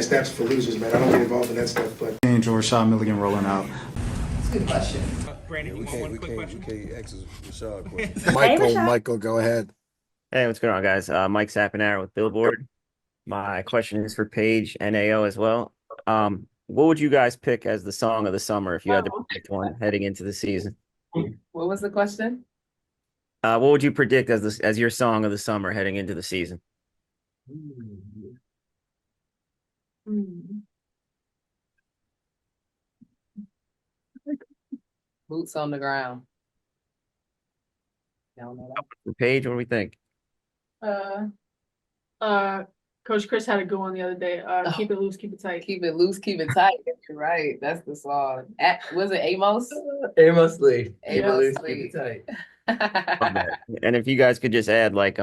that stats for losers, man. I don't get involved in that stuff. But Angel Rashad Milligan rolling out. That's a good question. Brandon, Yeah, you want one quick question? we can't ask Rashad a question. Rashad. Michael, go ahead. Hey, what's going on, guys? Mike Sapanera with Billboard. My question is for Paige and AO as well. What would you guys pick as the song of the summer if you had to pick one heading into the season? What was the question? What would you predict as your song of the summer heading into the season? Boots on the ground. Y'all know that. For Paige, what do we think? Uh, Coach Chris had a good one the other day. Keep it loose, keep it tight. Keep it loose, keep it tight. You're right. That's the song. Was it Amos? Amos Lee. Amos Keep Lee. it tight. And if you guys could just add like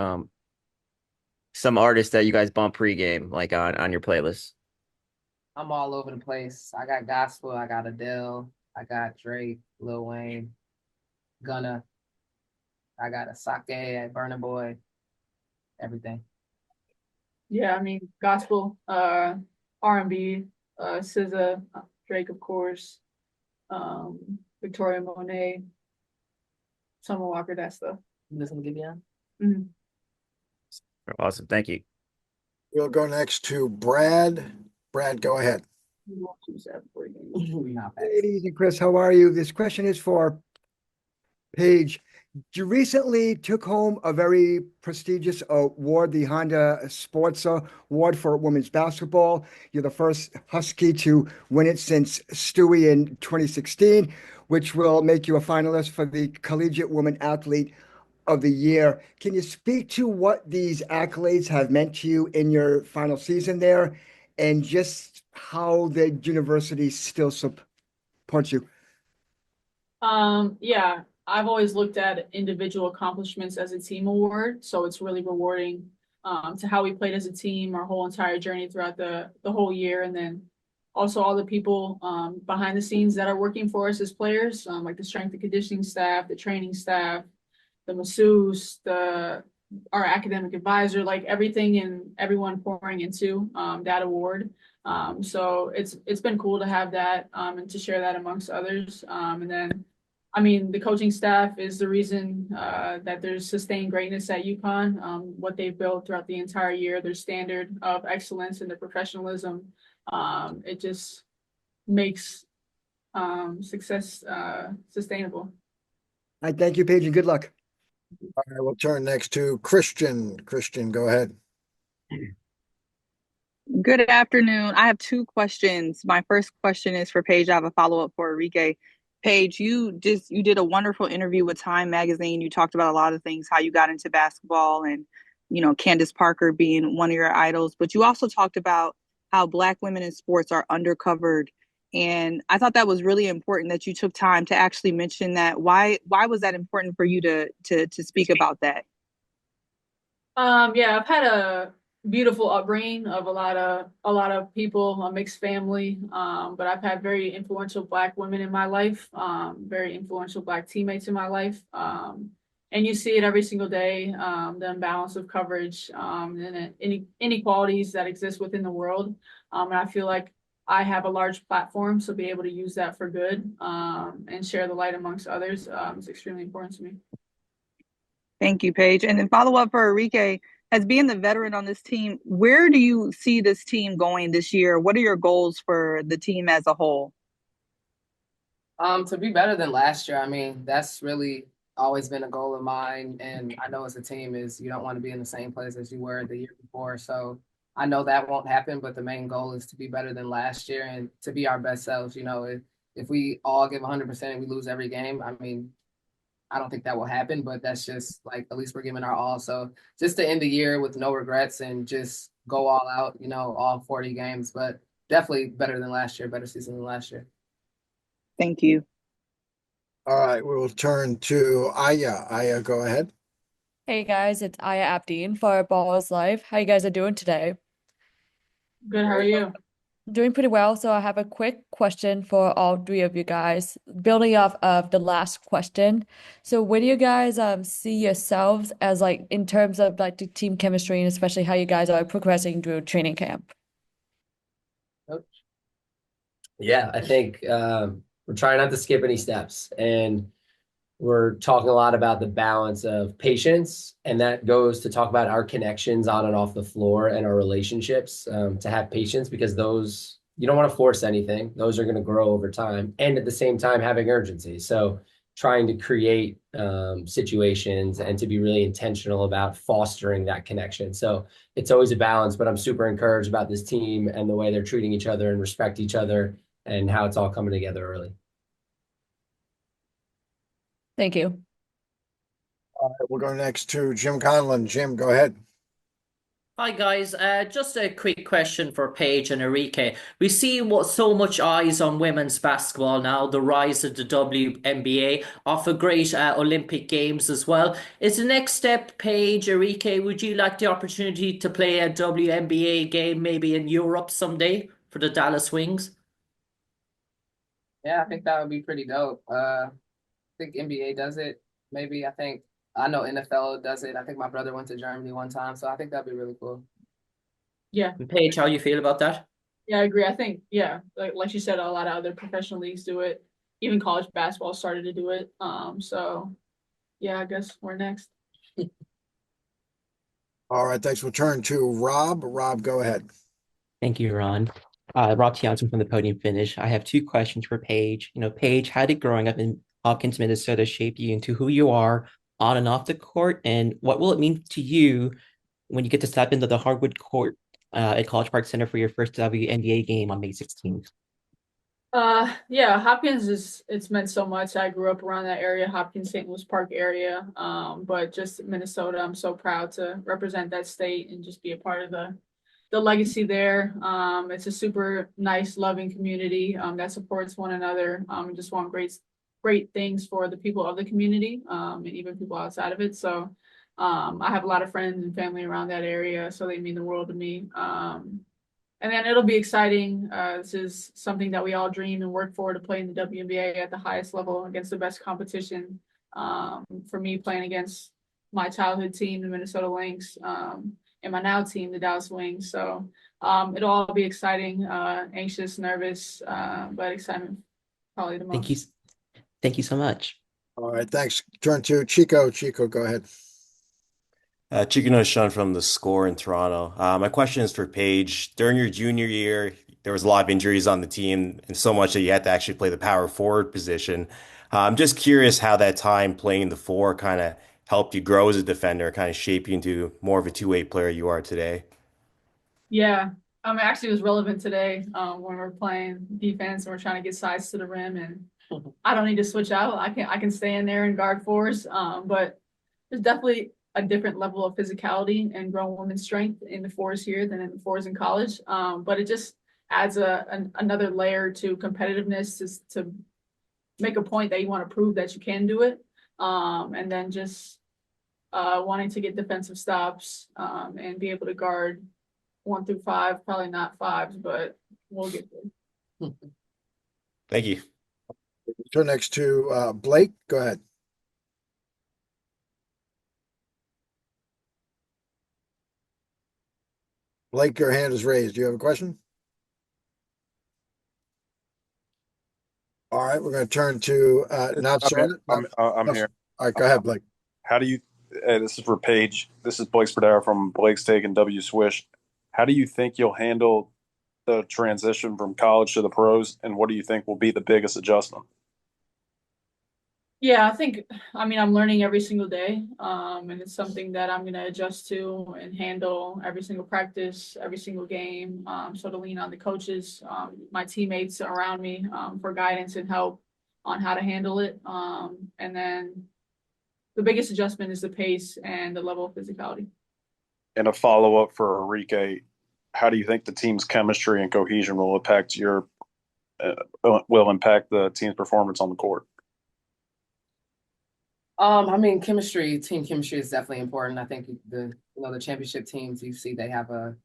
some artists that you guys bump pregame, like on your playlist. I'm all over the place. I got gospel, I got Adele, I got Drake, Lil Wayne, Gunna, I got Asake, Burna Boy, everything. Yeah, I mean gospel, R&B, SZA, Drake, of course, Victoria Monet, Summer Walker, that stuff. You listen to Gibeon? Mm-hmm. Awesome. Thank you. We'll go next to Brad. Brad, go ahead. Not bad. Ladies and Chris, how are you? This question is for Paige. You recently took home a very prestigious award, the Honda Sports Award for women's basketball. You're the first Husky to win it since Stewie in 2016, which will make you a finalist for the Collegiate Woman Athlete of the Year. Can you speak to what these accolades have meant to you in your final season there, and just how the university still supports you? Yeah, I've always looked at individual accomplishments as a team award, so it's really rewarding to how we played as a team, our whole entire journey throughout the whole year, and then also all the people behind the scenes that are working for us as players, like the strength and conditioning staff, the training staff, the masseuse, our academic advisor, like everything and everyone pouring into that award. So it's been cool to have that and to share that amongst others. And then, I mean, the coaching staff is the reason that there's sustained greatness at UConn. What they've built throughout the entire year, their standard of excellence and their professionalism, it just makes success sustainable. I thank you, Paige, and good luck. All right, we'll turn next to Christian. Christian, go ahead. Good afternoon. I have two questions. My first question is for Paige. I have a follow-up for Arike. Paige, you did a wonderful interview with Time Magazine. You talked about a lot of things, how you got into basketball and, Candace Parker being one of your idols. But you also talked about how Black women in sports are undercovered. And I thought that was really important that you took time to actually mention that. Why was that important for you to speak about that? Yeah, I've had a beautiful upbringing of a lot of people, a mixed family. But I've had very influential Black women in my life, very influential Black teammates in my life. And you see it every single day, the imbalance of coverage, and inequalities that exist within the world. And I feel like I have a large platform, so be able to use that for good, and share the light amongst others is extremely important to me. Thank you, Paige. And then follow up for Arike. As being the veteran on this team, where do you see this team going this year? What are your goals for the team as a whole? To be better than last year. I mean, that's really always been a goal of mine. And I know as a team is you don't want to be in the same place as you were the year before. So I know that won't happen, but the main goal is to be better than last year and to be our best selves. If we all give 100% and we lose every game, I mean, I don't think that will happen, but that's just like, at least we're giving our all. So just to end the year with no regrets and just go all out, all 40 games, but definitely better than last year, better season than last year. Thank you. All right, we will turn to Aya. Aya, go ahead. Hey guys, it's Aya Abdeen for Balls Life. How you guys are doing today? Good, how are you? Doing pretty well. So I have a quick question for all three of you guys, building off of the last question. So where do you guys see yourselves as like in terms of like the team chemistry and especially how you guys are progressing through training camp? Yeah, I think we're trying not to skip any steps, and we're talking a lot about the balance of patience, and that goes to talk about our connections on and off the floor and our relationships, to have patience, because those, you don't want to force anything. Those are going to grow over time, and at the same time having urgency. So trying to create situations and to be really intentional about fostering that connection. So it's always a balance, but I'm super encouraged about this team and the way they're treating each other and respect each other and how it's all coming together early. Thank you. All right, we'll go next to Jim Conlon. Jim, go ahead. Hi guys, just a quick question for Paige and Arike. We see what so much eyes on women's basketball now, the rise of the WNBA, offer great Olympic games as well. Is the next step, Paige, Arike, would you like the opportunity to play a WNBA game maybe in Europe someday for the Dallas Wings? Yeah, I think that would be pretty dope. I think NBA does it. Maybe I know NFL does it. I think my brother went to Germany one time, so I think that'd be really cool. Yeah, And Paige, how you feel about that? yeah, I agree. I think, yeah, like you said, a lot of other professional leagues do it. Even college basketball started to do it. So yeah, I guess we're next. All right, thanks. We'll turn to Rob. Rob, go ahead. Thank you, Ron. Rob Tianson from the Podium Finish. I have two questions for Paige. Paige, how did growing up in Hawkins, Minnesota shape you into who you are on and off the court? And what will it mean to you when you get to step into the hardwood court at College Park Center for your first WNBA game on May 16th? Yeah, Hopkins it's meant so much. I grew up around that area, Hopkins, St. Louis Park area. But just Minnesota, I'm so proud to represent that state and just be a part of the legacy there. It's a super nice, loving community that supports one another. And just want great things for the people of the community, and even people outside of it. So I have a lot of friends and family around that area, so they mean the world to me. And then it'll be exciting. This is something that we all dream and work for, to play in the WNBA at the highest level against the best competition. For me, playing against my childhood team, the Minnesota Lynx, and my now team, the Dallas Wings. So it'll all be exciting, anxious, nervous, but excitement probably the most. Thank you. Thank you so much. All right, thanks. Turn to Chico. Chico, go ahead. Chico Sean from The Score in Toronto. My question is for Paige. During your junior year, there was a lot of injuries on the team, and so much that you had to actually play the power forward position. I'm just curious how that time playing the four kind of helped you grow as a defender, kind of shape you into more of a two-way player you are today. Yeah, actually it was relevant today when we're playing defense and we're trying to get sides to the rim, and I don't need to switch out. I can stay in there and guard fours. But there's definitely a different level of physicality and grown women's strength in the fours here than in the fours in college. But it just adds another layer to competitiveness, to make a point that you want to prove that you can do it. And then just wanting to get defensive stops and be able to guard 1 through 5, probably not 5s, but we'll get there. Thank you. Turn next to Blake. Go ahead. Blake, your hand is raised. Do you have a question? All right, we're going to turn to I'm here. All right, go ahead, Blake. How do you? This is for Paige. This is Blake Spadaro from Blake's Take and W Swish. How do you think you'll handle the transition from college to the pros, and what do you think will be the biggest adjustment? Yeah, I'm learning every single day. And it's something that I'm going to adjust to and handle every single practice, every single game. So to lean on the coaches, my teammates around me for guidance and help on how to handle it. And then the biggest adjustment is the pace and the level of physicality. And a follow-up for Arike, how do you think the team's chemistry and cohesion will impact the team's performance on the court? Team chemistry is definitely important. I think the championship teams, you see they have a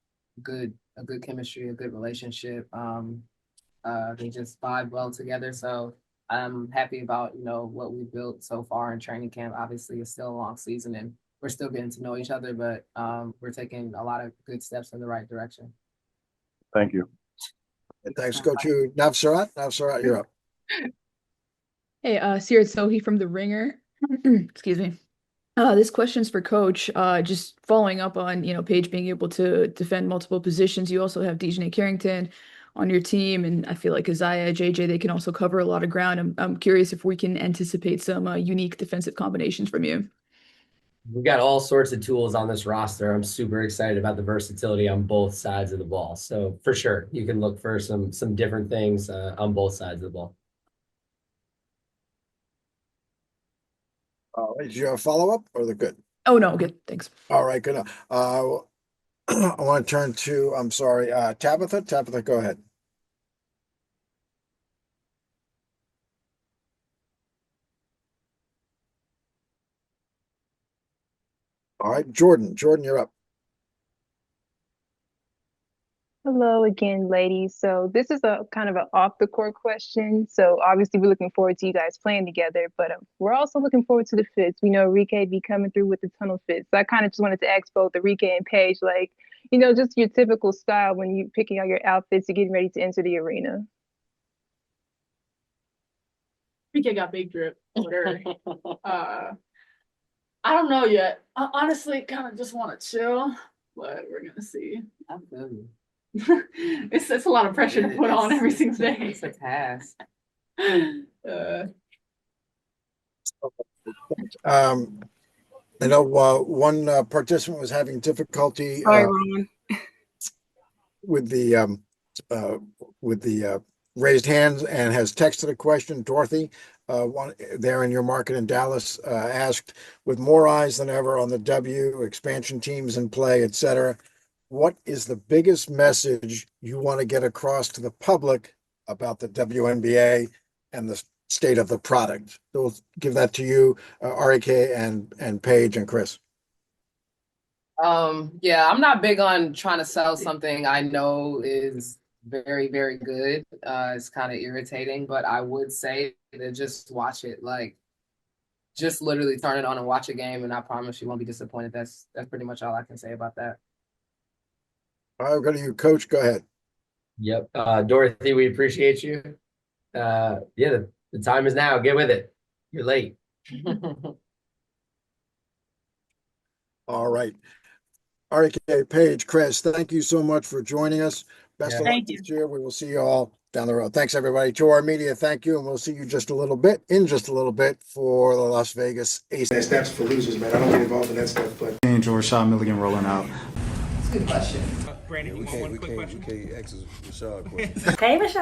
good chemistry, a good relationship. They just vibe well together. So I'm happy about, what we built so far in training camp. Obviously it's still a long season and we're still getting to know each other, but we're taking a lot of good steps in the right direction. Thank you. And thanks. Go to Navsarat. Navsarat, you're up. Hey, Sierra Sohi from The Ringer. Excuse me. This question's for Coach. Just following up on, Paige being able to defend multiple positions. You also have Dejanay Carrington on your team, and I feel like Isaiah, JJ, they can also cover a lot of ground. I'm curious if we can anticipate some unique defensive combinations from you. We've got all sorts of tools on this roster. I'm super excited about the versatility on both sides of the ball. So for sure, you can look for some different things on both sides of the ball. Did you have a follow-up or the good? Oh, no, good. Thanks. All right, good. I want to turn to, I'm sorry, Tabitha. Tabitha, go ahead. All right, Jordan. Jordan, you're up. Hello again, ladies. So this is a kind of an off the court question. So obviously we're looking forward to you guys playing together, but we're also looking forward to the fits. We know Arike be coming through with the tunnel fits. So I kind of just wanted to ask both Arike and Paige, just your typical style when you picking out your outfits and getting ready to enter the arena. Arike got big drip. I don't know yet. I honestly kind of just want to chill, but we're gonna see. I feel you. It's a lot of pressure to put on every single day. It's a task. I know one participant was having difficulty Sorry, Ron. with the raised hands and has texted a question. Dorothy, one there in your market in Dallas, asked, with more eyes than ever on the W, expansion teams in play, etc., what is the biggest message you want to get across to the public about the WNBA and the state of the product? So we'll give that to you, Arike and Paige and Chris. Yeah, I'm not big on trying to sell something I know is very, very good. It's kind of irritating, but I would say to just watch it. Just literally turn it on and watch a game, and I promise you won't be disappointed. That's pretty much all I can say about that. All right, we'll go to you, Coach. Go ahead. Yep. Dorothy, we appreciate you. The time is now. Get with it. You're late. All right. Arike, Paige, Chris, thank you so much for joining us. Best of luck this year. We will see you all down the road. Thanks, everybody. To our media, thank you. And we'll see you in just a little bit for the Las Vegas Aces. That's for losers, man. I don't get involved in that stuff, but. And Rashad Milligan rolling out. That's a good question. Brandon, you want one quick question? We can't ask Rashad a question. Hey, Rashad.